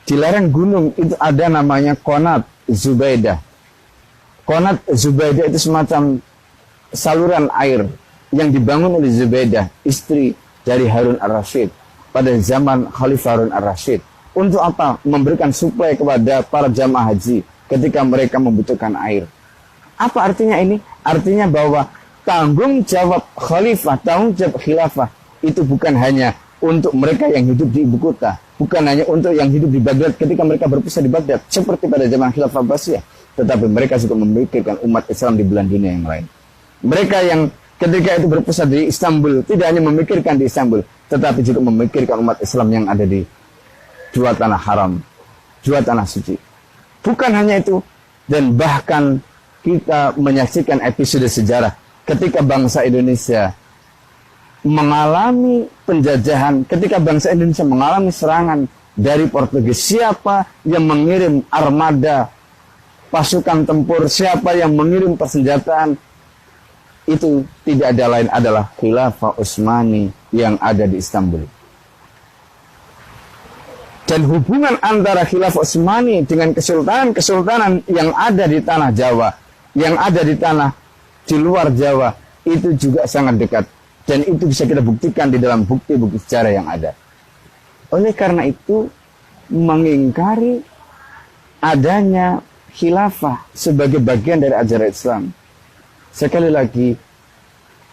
di lereng gunung itu ada namanya Qanat Zubaidah. Qanat Zubaidah itu semacam saluran air yang dibangun oleh Zubaidah, istri dari Harun ar-Rasyid pada zaman Khalifah Harun ar-Rasyid. Untuk apa? Memberikan suplai kepada para jamaah haji ketika mereka membutuhkan air. Apa artinya ini? Artinya bahwa tanggung jawab khalifah, tanggung jawab khilafah itu bukan hanya untuk mereka yang hidup di ibu kota, bukan hanya untuk yang hidup di Baghdad ketika mereka berpusat di Baghdad seperti pada zaman Khilafah Abbasiyah, tetapi mereka juga memikirkan umat Islam di belahan dunia yang lain. Mereka yang ketika itu berpusat di Istanbul tidak hanya memikirkan di Istanbul, tetapi juga memikirkan umat Islam yang ada di dua tanah haram, dua tanah suci. Bukan hanya itu, dan bahkan kita menyaksikan episode sejarah ketika bangsa Indonesia mengalami penjajahan, ketika bangsa Indonesia mengalami serangan dari Portugis. Siapa yang mengirim armada pasukan tempur, siapa yang mengirim persenjataan, itu tidak ada lain adalah Khilafah Utsmani yang ada di Istanbul. Dan hubungan antara Khilafah Utsmani dengan kesultanan yang ada di tanah Jawa, yang ada di luar Jawa, itu juga sangat dekat. Dan itu bisa kita buktikan di dalam bukti-bukti sejarah yang ada. Oleh karena itu, mengingkari adanya khilafah sebagai bagian dari ajaran Islam, sekali lagi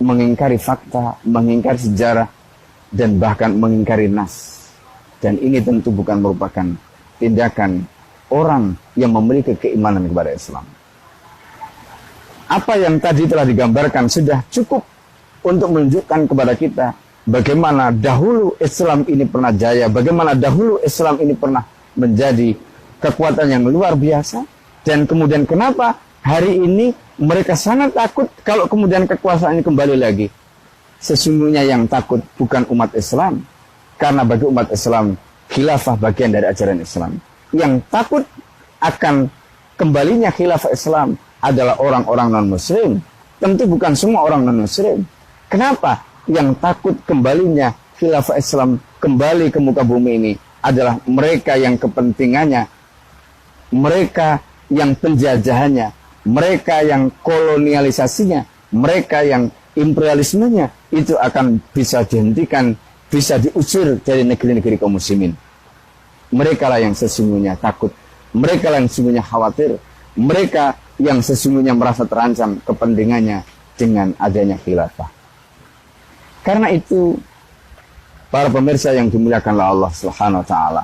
mengingkari fakta, mengingkari sejarah, dan bahkan mengingkari nas. Dan ini tentu bukan merupakan tindakan orang yang memiliki keimanan kepada Islam. Apa yang tadi telah digambarkan sudah cukup untuk menunjukkan kepada kita bagaimana dahulu Islam ini pernah jaya, bagaimana dahulu Islam ini pernah menjadi kekuatan yang luar biasa, dan kemudian kenapa hari ini mereka sangat takut kalau kemudian kekuasaan ini kembali lagi. Sesungguhnya yang takut bukan umat Islam, karena bagi umat Islam khilafah bagian dari ajaran Islam. Yang takut akan kembalinya khilafah Islam adalah orang-orang non-muslim. Tentu bukan semua orang non-muslim. Kenapa? Yang takut kembalinya khilafah Islam kembali ke muka bumi ini adalah mereka yang kepentingannya, mereka yang penjajahannya, mereka yang kolonialisasinya, mereka yang imperialismenya itu akan bisa dihentikan, bisa diusir dari negeri-negeri kaum muslimin. Mereka lah yang sesungguhnya takut, mereka lah yang sesungguhnya khawatir, mereka yang sesungguhnya merasa terancam kepentingannya dengan adanya khilafah. Karena itu, para pemirsa yang dimuliakan oleh Allah Subhanahu wa taala,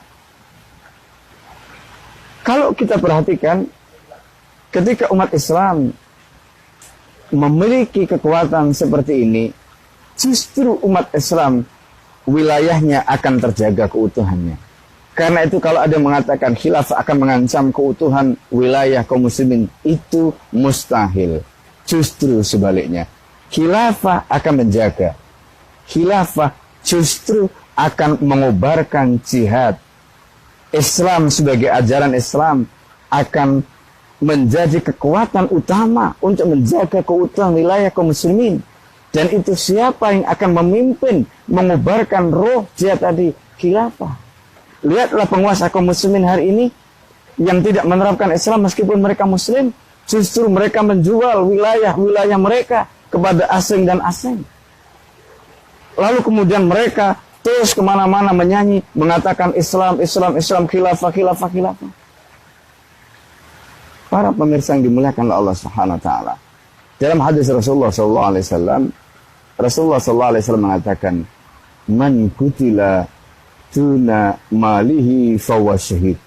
kalau kita perhatikan ketika umat Islam memiliki kekuatan seperti ini, justru umat Islam wilayahnya akan terjaga keutuhannya. Karena itu kalau ada yang mengatakan khilafah akan mengancam keutuhan wilayah kaum muslimin, itu mustahil. Justru sebaliknya, khilafah akan menjaga. Khilafah justru akan mengobarkan jihad. Islam sebagai ajaran Islam akan menjadi kekuatan utama untuk menjaga keutuhan wilayah kaum muslimin. Dan itu siapa yang akan memimpin, mengobarkan roh jihad tadi? Khilafah. Lihatlah penguasa kaum muslimin hari ini yang tidak menerapkan Islam meskipun mereka muslim, justru mereka menjual wilayah-wilayah mereka kepada asing dan asing. Lalu kemudian mereka terus kemana-mana menyanyi, mengatakan Islam, Islam, Islam, khilafah, khilafah, khilafah. Para pemirsa yang dimuliakan oleh Allah Subhanahu wa taala. Dalam hadis Rasulullah sallallahu alaihi wasallam, Rasulullah sallallahu alaihi wasallam mengatakan, "Man qutila tuna malihi fahuwa syahid."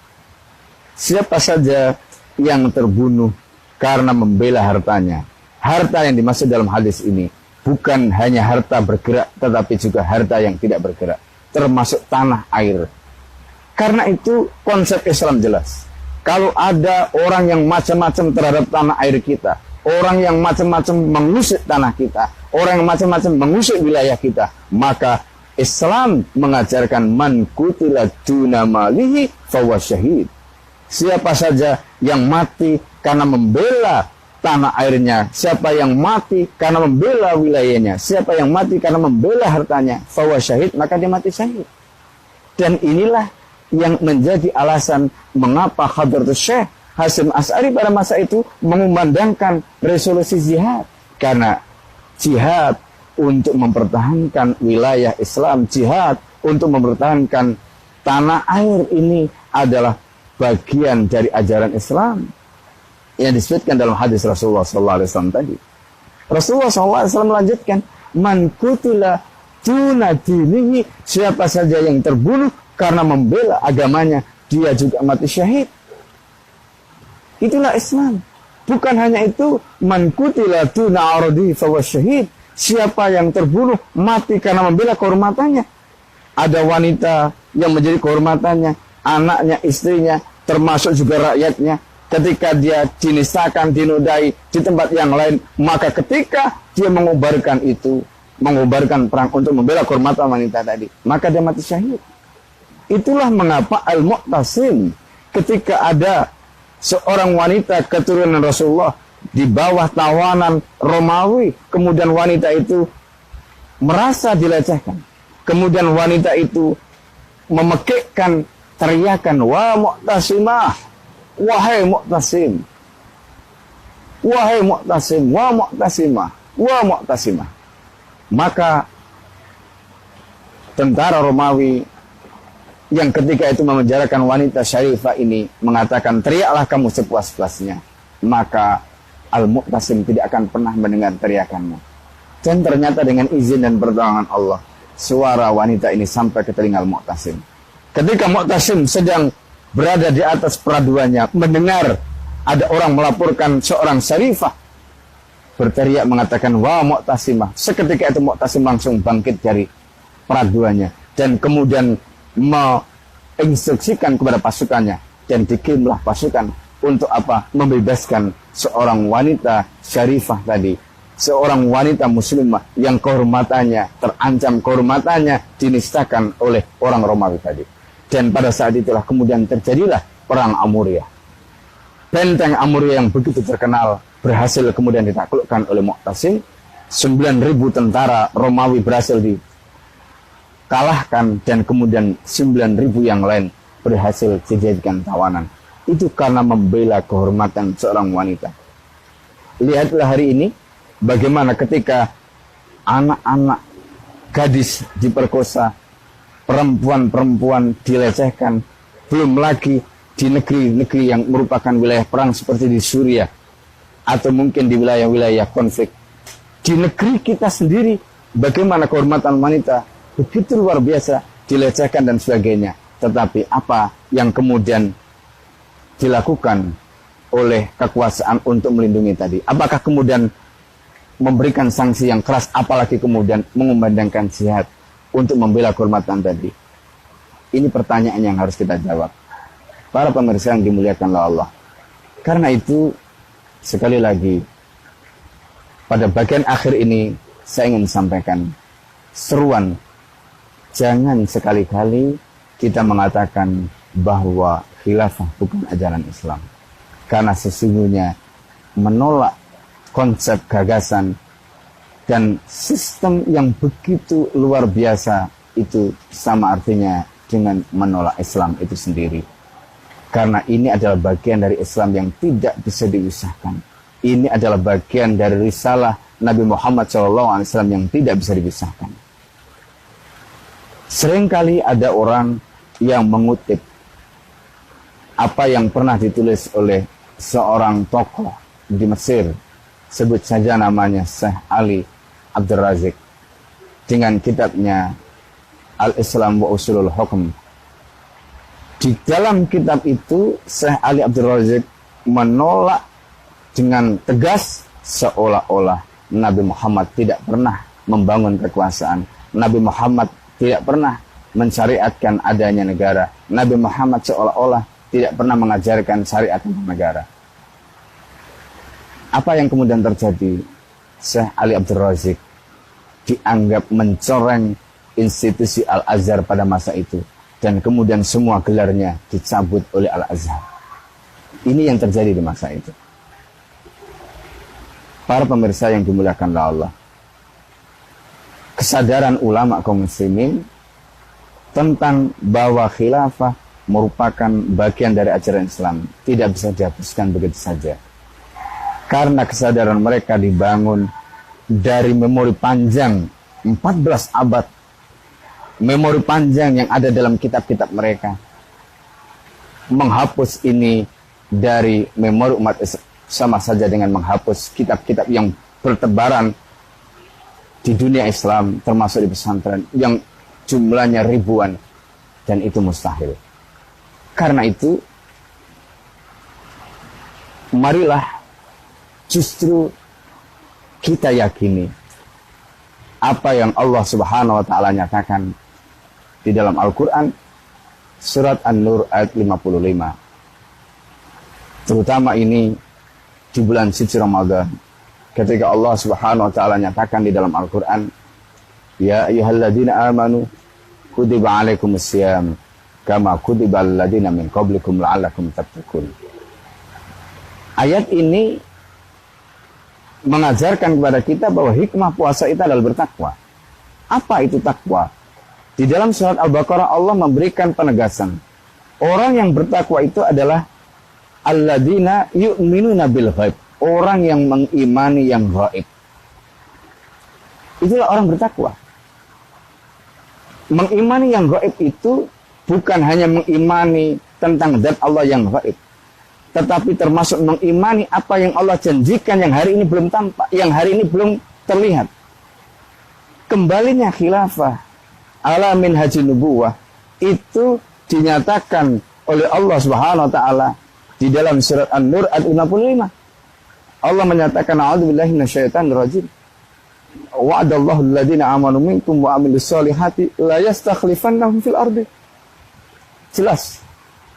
Siapa saja yang terbunuh karena membela hartanya. Harta yang dimaksud dalam hadis ini bukan hanya harta bergerak, tetapi juga harta yang tidak bergerak, termasuk tanah air. Karena itu konsep Islam jelas. Kalau ada orang yang macam-macam terhadap tanah air kita, orang yang macam-macam mengusik tanah kita, orang yang macam-macam mengusik wilayah kita, maka Islam mengajarkan man qutila duna malihi fahuwa syahid. Siapa saja yang mati karena membela tanah airnya, siapa yang mati karena membela wilayahnya, siapa yang mati karena membela hartanya, fahuwa syahid, maka dia mati syahid. Dan inilah yang menjadi alasan mengapa Hadratus Syekh Hasyim Asy'ari pada masa itu mengumandangkan resolusi jihad. Karena jihad untuk mempertahankan wilayah Islam, jihad untuk mempertahankan tanah air ini adalah bagian dari ajaran Islam yang disebutkan dalam hadis Rasulullah SAW tadi. Rasulullah SAW melanjutkan, man qutila duna dinihi, siapa saja yang terbunuh karena membela agamanya, dia juga mati syahid. Itulah Islam. Bukan hanya itu, man qutila duna ardi fahuwa syahid, siapa yang terbunuh mati karena membela kehormatannya. Ada wanita yang menjadi kehormatannya, anaknya, istrinya, termasuk juga rakyatnya. Ketika dia dinistakan, dinodai di tempat yang lain, maka ketika dia mengobarkan itu, mengobarkan perang untuk membela kehormatan wanita tadi, maka dia mati syahid. Itulah mengapa Al-Mu'tasim, ketika ada seorang wanita keturunan Rasulullah di bawah tawanan Romawi, kemudian wanita itu merasa dilecehkan, kemudian wanita itu memekikkan teriakan, wa Mu'tasimah, wahai Mu'tasim, wahai Mu'tasim, wa Mu'tasimah, wa Mu'tasimah. Maka tentara Romawi yang ketika itu memenjarakan wanita syarifah ini mengatakan, teriaklah kamu sepuas-puasnya. Maka Al-Mu'tasim tidak akan pernah mendengar teriakanmu. Dan ternyata dengan izin dan pertolongan Allah, suara wanita ini sampai ke telinga Al-Mu'tasim. Ketika Mu'tasim sedang berada di atas peraduannya, mendengar ada orang melaporkan seorang syarifah, berteriak mengatakan, wa Mu'tasimah. Seketika itu Mu'tasim langsung bangkit dari peraduannya dan kemudian menginstruksikan kepada pasukannya, dan dikirimlah pasukan untuk apa? Membebaskan seorang wanita syarifah tadi, seorang wanita muslimah yang kehormatannya terancam, kehormatannya dinistakan oleh orang Romawi tadi. Dan pada saat itulah kemudian terjadilah perang Amuriyah. Benteng Amuriyah yang begitu terkenal berhasil kemudian ditaklukkan oleh Mu'tasim. 9.000 tentara Romawi berhasil kalahkan, dan kemudian 9.000 yang lain berhasil dijadikan tawanan. Itu karena membela kehormatan seorang wanita. Lihatlah hari ini bagaimana ketika anak-anak gadis diperkosa, perempuan-perempuan dilecehkan, belum lagi di negeri-negeri yang merupakan wilayah perang seperti di Suriah atau mungkin di wilayah-wilayah konflik. Di negeri kita sendiri bagaimana kehormatan wanita begitu luar biasa dilecehkan dan sebagainya. Tetapi apa yang kemudian dilakukan oleh kekuasaan untuk melindungi tadi? Apakah kemudian memberikan sanksi yang keras, apalagi kemudian mengumandangkan jihad untuk membela kehormatan tadi? Ini pertanyaan yang harus kita jawab, para pemirsa yang dimuliakan oleh Allah. Karena itu sekali lagi pada bagian akhir ini saya ingin sampaikan seruan, jangan sekali-kali kita mengatakan bahwa khilafah bukan ajaran Islam. Karena sesungguhnya menolak konsep gagasan dan sistem yang begitu luar biasa itu sama artinya dengan menolak Islam itu sendiri. Karena ini adalah bagian dari Islam yang tidak bisa dipisahkan. Ini adalah bagian dari risalah Nabi Muhammad SAW yang tidak bisa dipisahkan. Seringkali ada orang yang mengutip apa yang pernah ditulis oleh seorang tokoh di Mesir, sebut saja namanya Syekh Ali Abdul Razik, dengan kitabnya Al-Islam wa Usulul Hukm. Di dalam kitab itu Syekh Ali Abdul Razik menolak dengan tegas seolah-olah Nabi Muhammad tidak pernah membangun kekuasaan. Nabi Muhammad tidak pernah mensyariatkan adanya negara. Nabi Muhammad seolah-olah tidak pernah mengajarkan syariat tentang negara. Apa yang kemudian terjadi? Syekh Ali Abdul Razik dianggap mencoreng institusi Al-Azhar pada masa itu, dan kemudian semua gelarnya dicabut oleh Al-Azhar. Ini yang terjadi di masa itu. Para pemirsa yang dimuliakan oleh Allah, kesadaran ulama kaum muslimin tentang bahwa khilafah merupakan bagian dari ajaran Islam, tidak bisa dihapuskan begitu saja. Karena kesadaran mereka dibangun dari memori panjang 14 abad, memori panjang yang ada dalam kitab-kitab mereka. Menghapus ini dari memori umat Islam sama saja dengan menghapus kitab-kitab yang bertebaran di dunia Islam, termasuk di pesantren yang jumlahnya ribuan, dan itu mustahil. Karena itu, marilah justru kita yakini apa yang Allah Subhanahu wa Ta'ala nyatakan di dalam Al-Quran, surat An-Nur ayat 55. Terutama ini di bulan suci Ramadan, ketika Allah Subhanahu wa Ta'ala nyatakan di dalam Al-Quran, ya ayyuhalladzina amanu kutiba alaikumusiyam kama kutiba alladzina min qablikum la'allakum tattaqun. Ayat ini mengajarkan kepada kita bahwa hikmah puasa itu adalah bertakwa. Apa itu takwa? Di dalam surat Al-Baqarah Allah memberikan penegasan. Orang yang bertakwa itu adalah alladzina yu'minuna bil ghaib. Orang yang mengimani yang gaib. Itulah orang bertakwa. Mengimani yang gaib itu bukan hanya mengimani tentang zat Allah yang gaib, tetapi termasuk mengimani apa yang Allah janjikan yang hari ini belum tampak, yang hari ini belum terlihat. Kembalinya khilafah ala minhajin nubuwah itu dinyatakan oleh Allah Subhanahu wa Ta'ala di dalam surat An-Nur ayat 55. Allah menyatakan, a'udzubillahi minasyaitonir rajim. Wa'adallahu alladziina aamanu minkum wa 'amilus shalihati la yastakhlifannahum fil ardi. Jelas.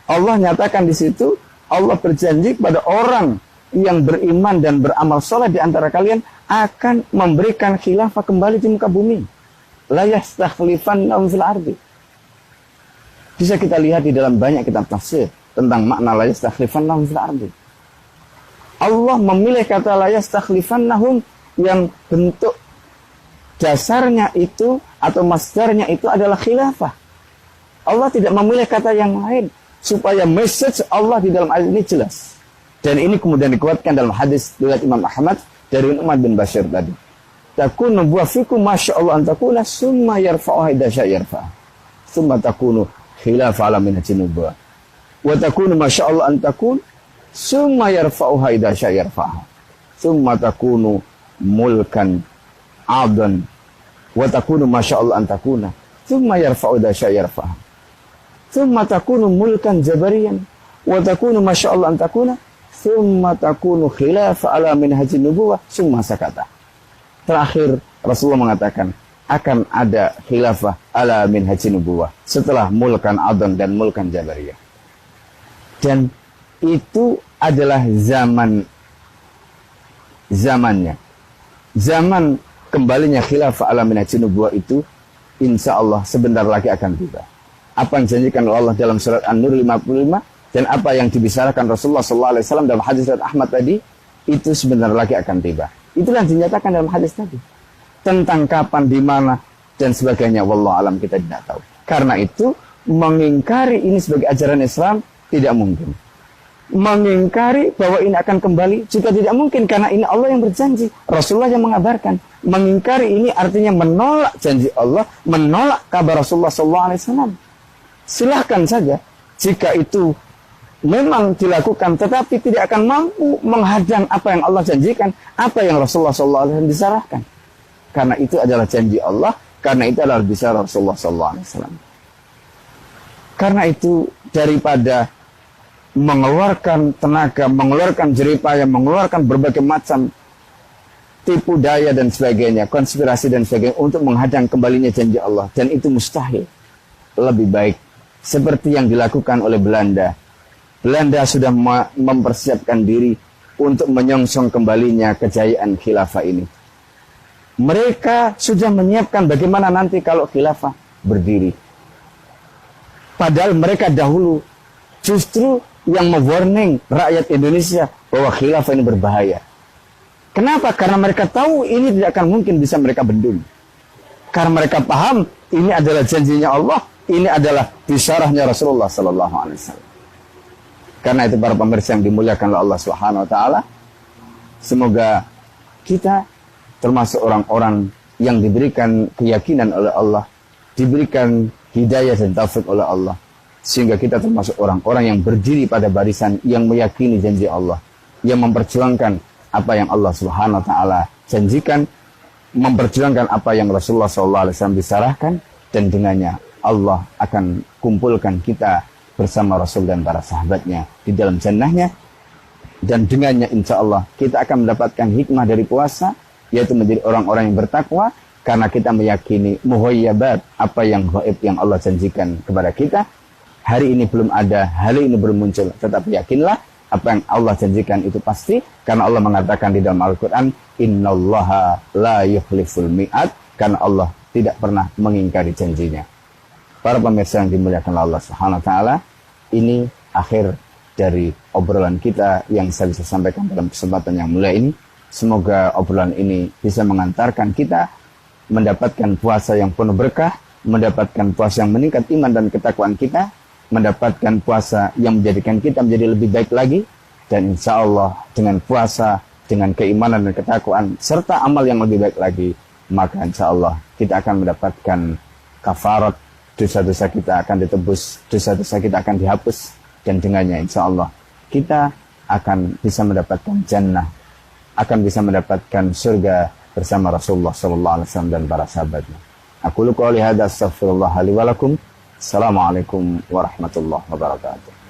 Allah nyatakan di situ, Allah berjanji kepada orang yang beriman dan beramal saleh di antara kalian akan memberikan khilafah kembali di muka bumi. La yastakhlifannahum fil ardi. Bisa kita lihat di dalam banyak kitab tafsir tentang makna la yastakhlifannahum fil ardi. Allah memilih kata la yastakhlifannahum yang bentuk dasarnya itu atau masdarnya itu adalah khilafah. Allah tidak memilih kata yang lain supaya message Allah di dalam ayat ini jelas. Dan ini kemudian dikuatkan dalam hadis riwayat Imam Ahmad dari Nu'man bin Bashir tadi. Takunu buafikum masyaallah antakuna summa yarfa'uha idza syaa yarfa'. Summa takunu khilafah ala minhajin nubuwah. Wa takunu masyaallah antakun summa yarfa'uha idza syaa yarfa'ha. Summa takunu mulkan adan wa takunu masyaallah antakuna summa yarfa'u idza syaa yarfa'ha. Summa takunu mulkan jabariyan wa takunu masyaallah antakuna summa takunu khilafah ala minhajin nubuwah summa sakata. Terakhir Rasulullah mengatakan akan ada khilafah ala minhajin nubuwah setelah mulkan adan dan mulkan jabariyah. Dan itu adalah zamannya. Zaman kembalinya khilafah ala minhajin nubuwah itu insya Allah sebentar lagi akan tiba. Apa yang dijanjikan oleh Allah dalam surat An-Nur 55 dan apa yang dibicarakan Rasulullah SAW dalam hadis surat Ahmad tadi itu sebentar lagi akan tiba. Itulah yang dinyatakan dalam hadis tadi. Tentang kapan, di mana dan sebagainya wallahu alam kita tidak tahu. Karena itu mengingkari ini sebagai ajaran Islam tidak mungkin. Mengingkari bahwa ini akan kembali juga tidak mungkin karena ini Allah yang berjanji, Rasulullah yang mengabarkan. Mengingkari ini artinya menolak janji Allah, menolak kabar Rasulullah SAW. Silahkan saja jika itu memang dilakukan, tetapi tidak akan mampu menghadang apa yang Allah janjikan, apa yang Rasulullah SAW disarahkan. Karena itu adalah janji Allah, karena itu adalah bicara Rasulullah SAW. Karena itu daripada mengeluarkan tenaga, mengeluarkan jeripaya, mengeluarkan berbagai macam tipu daya dan sebagainya, konspirasi dan sebagainya untuk menghadang kembalinya janji Allah, dan itu mustahil. Lebih baik seperti yang dilakukan oleh Belanda. Belanda sudah mempersiapkan diri untuk menyongsong kembalinya kejayaan khilafah ini. Mereka sudah menyiapkan bagaimana nanti kalau khilafah berdiri. Padahal mereka dahulu justru yang mewarning rakyat Indonesia bahwa khilafah ini berbahaya. Kenapa? Karena mereka tahu ini tidak akan mungkin bisa mereka bendung. Karena mereka paham ini adalah janjinya Allah, Ini adalah bisyarahnya Rasulullah sallallahu alaihi wasallam. Karena itu para pemirsa yang dimuliakan oleh Allah Subhanahu wa taala, semoga kita termasuk orang-orang yang diberikan keyakinan oleh Allah, diberikan hidayah dan taufik oleh Allah, sehingga kita termasuk orang-orang yang berdiri pada barisan yang meyakini janji Allah, yang memperjuangkan apa yang Allah Subhanahu wa taala janjikan, memperjuangkan apa yang Rasulullah sallallahu alaihi wasallam disarahkan, dan dengannya Allah akan kumpulkan kita bersama Rasul dan para sahabatnya di dalam jannahnya. Dan dengannya insya Allah kita akan mendapatkan hikmah dari puasa, yaitu menjadi orang-orang yang bertakwa, karena kita meyakini muhayyabat, apa yang gaib yang Allah janjikan kepada kita. Hari ini belum ada, hari ini belum muncul, tetapi yakinlah apa yang Allah janjikan itu pasti, karena Allah mengatakan di dalam Al-Quran, innallaha la yukhliful mi'ad, karena Allah tidak pernah mengingkari janjinya. Para pemirsa yang dimuliakan Allah Subhanahu wa taala, ini akhir dari obrolan kita yang saya bisa sampaikan dalam kesempatan yang mulia ini. Semoga obrolan ini bisa mengantarkan kita mendapatkan puasa yang penuh berkah, mendapatkan puasa yang meningkat iman dan ketakwaan kita, mendapatkan puasa yang menjadikan kita menjadi lebih baik lagi, dan insya Allah dengan puasa, dengan keimanan dan ketakwaan serta amal yang lebih baik lagi, maka insya Allah kita akan mendapatkan kafarat, dosa-dosa kita akan ditebus, dosa-dosa kita akan dihapus, dan dengannya insya Allah kita akan bisa mendapatkan jannah, akan bisa mendapatkan surga bersama Rasulullah sallallahu alaihi wasallam dan para sahabatnya. Aku qouli hadza, astaghfirullah li wa lakum. Assalamualaikum warahmatullahi wabarakatuh.